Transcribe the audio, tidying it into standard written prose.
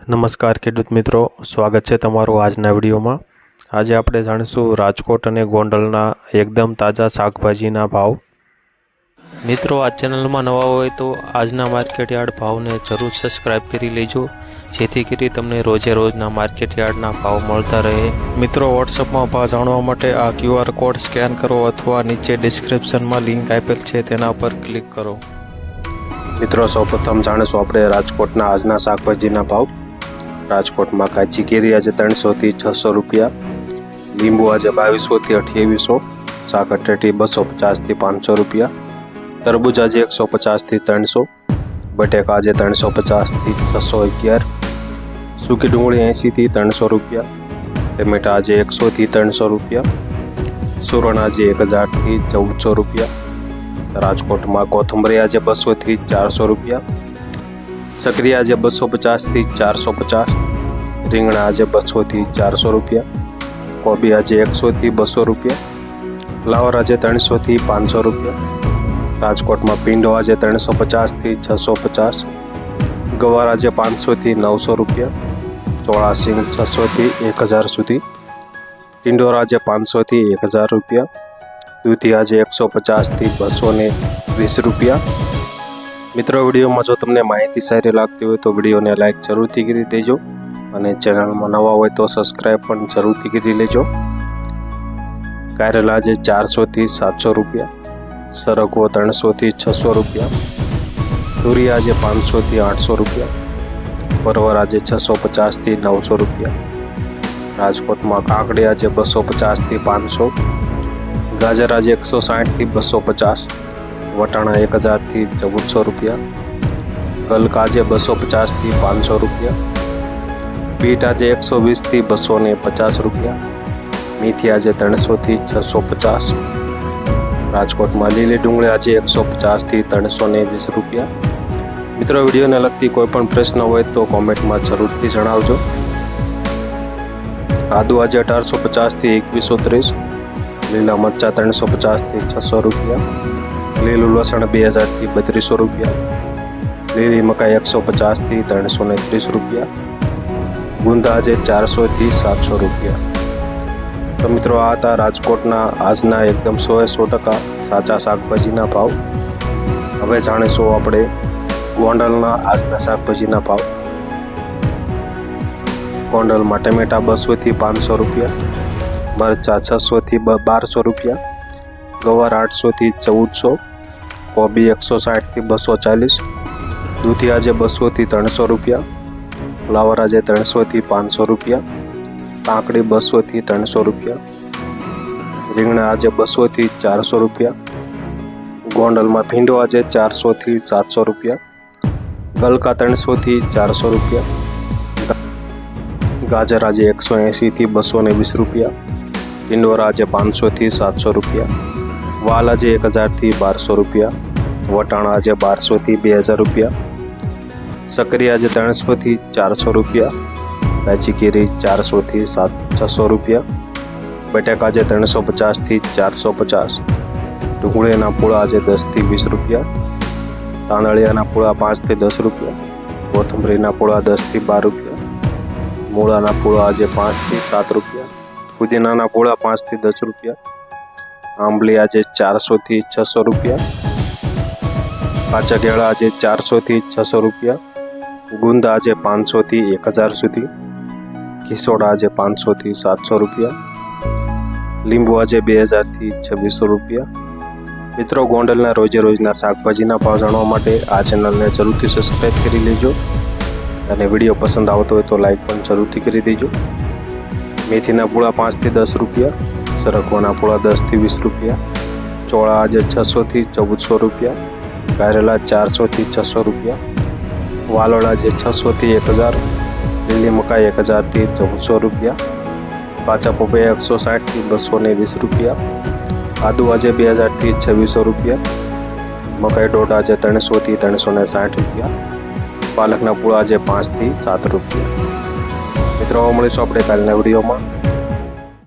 નમસ્કાર ખેડૂત મિત્રો, સ્વાગત છે તમારું આજના વિડીયોમાં। આજે આપણે જાણીશું રાજકોટ અને ગોંડલના એકદમ તાજા શાકભાજીના ભાવ। મિત્રો, આ ચેનલમાં નવા હોય તો આજના માર્કેટ યાર્ડ ભાવને જરૂર સબસ્ક્રાઇબ કરી લેજો, જેથી કરી તમને રોજે રોજના માર્કેટ યાર્ડના ભાવ મળતા રહે। મિત્રો, વોટ્સઅપમાં ભાવ જાણવા માટે આ QR કોડ સ્કેન કરો અથવા નીચે ડિસ્ક્રિપ્શનમાં લિંક આપેલ છે તેના પર ક્લિક કરો। મિત્રો, સૌપ્રથમ જાણીશું આપણે રાજકોટના આજના શાકભાજીના ભાવ। રાજકોટમાં કાચી કેરી આજે 300 થી 600 રૂપિયા, લીંબુ આજે 2200 થી 2800, સાકરટેટી 250 થી 500 રૂપિયા, તરબૂચ આજે 150 થી 300, બટેકા આજે 350 થી 611, સૂકી ડુંગળી 80 થી 300 રૂપિયા, ટમેટા આજે 100 થી 300 રૂપિયા, સુરણ આજે 1000 થી 1400 રૂપિયા, રાજકોટમાં કોથમરી આજે 200 થી 400 રૂપિયા, सकरी आज 250 થી 450, રીંગણા આજે 200 થી 400 રૂપિયા, કોબી આજે 100 થી 200 રૂપિયા, ફ્લાવર આજે 300 થી 500 રૂપિયા, રાજકોટમાં પીંડો આજે 350 થી 650, ગવાર આજે 500 થી 900 રૂપિયા, ચોળા સિંગ 600 થી 1000 સુધી, ટિંડોરા આજે 500 થી 1000 રૂપિયા, દૂધી આજે 150 થી 220 રૂપિયા। મિત્રો, વિડીયોમાં જો તમને માહિતી સારી લાગતી હોય તો વિડીયોને લાઇક જરૂરથી કરી દેજો અને ચેનલમાં નવા હોય તો સબસ્ક્રાઇબ પણ જરૂરથી કરી લેજો। કારેલા આજે 400 થી 700 રૂપિયા, સરગવો 300 થી 600 રૂપિયા, તુરિયા આજે 500 થી 800 રૂપિયા, પરવર આજે 650 થી 900 રૂપિયા, રાજકોટમાં કાકડી આજે 250 થી 500, ગાજર આજે 160 થી 250, વટાણા 1000 થી 1400 રૂપિયા, ગલકા આજે 250 થી 500 રૂપિયા, બીટ આજે 120 થી 250 રૂપિયા, મેથી આજે 300 થી 650, રાજકોટમાં લીલી ડુંગળી આજે 150 થી 320 રૂપિયા। મિત્રો, વિડીયોને લગતી કોઈ પણ પ્રશ્ન હોય તો કોમેન્ટમાં જરૂરથી જણાવજો। આદુ આજે 1850 થી 2130, લીલા મરચા 350 થી 600 રૂપિયા, લીલું લસણ 2000 થી 3200 રૂપિયા, લીલી મકાઈ 150 થી 330 રૂપિયા, ગુંદા આજે 400 થી 700 રૂપિયા। તો મિત્રો, આ હતા રાજકોટના આજના એકદમ 100% સાચા શાકભાજીના ભાવ। હવે જાણીશું આપણે ગોંડલના આજના શાકભાજીના ભાવ। ગોંડલમાં ટમેટા 200 થી 500 રૂપિયા, મરચા 600 થી 1200 રૂપિયા, ગવાર 800 થી 1400, કોબી 160 થી 240, દૂધી આજે 200 થી 300 રૂપિયા, ફ્લાવર આજે 300 થી 500 રૂપિયા, કાકડી 200 થી 300 રૂપિયા, રીંગણા આજે 200 થી 400 રૂપિયા, ગોંડલમાં ભીંડો આજે 400 થી 700 રૂપિયા, ગલકા 300 થી 400 રૂપિયા, ગાજર આજે 180 થી 220 રૂપિયા, ટિંડોરા આજે 500 થી 700 રૂપિયા, વાલ આજે 1000 થી 1200 રૂપિયા, વટાણા આજે 1200 થી 2000 રૂપિયા, सकरी આજે 300 થી 400 રૂપિયા, કાચી કેરી 400 થી 600 રૂપિયા, બટેકા આજે 350 થી 450, ડુંગળીના પૂળા આજે 10 થી 20 રૂપિયા, તાંદળિયાના પૂળા 5 થી 10 રૂપિયા, કોથમરીના પૂળા 10 થી 12 રૂપિયા, મૂળાના પૂળા આજે 5 થી 7 રૂપિયા, પુદીનાના પૂળા 5 થી 10 રૂપિયા, આંબલી આજે 400 થી 600 રૂપિયા, કાચા કેળા આજે 400 થી 600 રૂપિયા, ગુંદા આજે 500 થી 1000 સુધી, કિસોડા આજે 500 થી 700 રૂપિયા, લીંબુ આજે 2000 થી 2600 રૂપિયા। મિત્રો, ગોંડલના રોજે રોજના શાકભાજીના ભાવ જાણવા માટે આ ચેનલને જરૂરથી સબસ્ક્રાઇબ કરી લેજો અને વિડીયો પસંદ આવતો હોય તો લાઈક પણ જરૂરથી કરી દેજો। મેથીના પૂળા 5 થી 10 રૂપિયા, સરગવાના પૂળા 10 થી 20 રૂપિયા, ચોળા આજે 600 થી 1400 રૂપિયા, કારેલા 400 થી 600 રૂપિયા, વાલોળ આજે 600 થી 1000, લીલી મકાઈ 1000 થી 1400 રૂપિયા, કાચા પપૈયા 160 થી 220 રૂપિયા, આદુ આજે 2000 થી 2600 રૂપિયા, મકાઈ ડોડા આજે 300 થી 360 રૂપિયા, પાલકના પૂળા આજે 5 થી 7 રૂપિયા। મિત્રો, મળીશું આપણે કાલના વિડીયોમાં।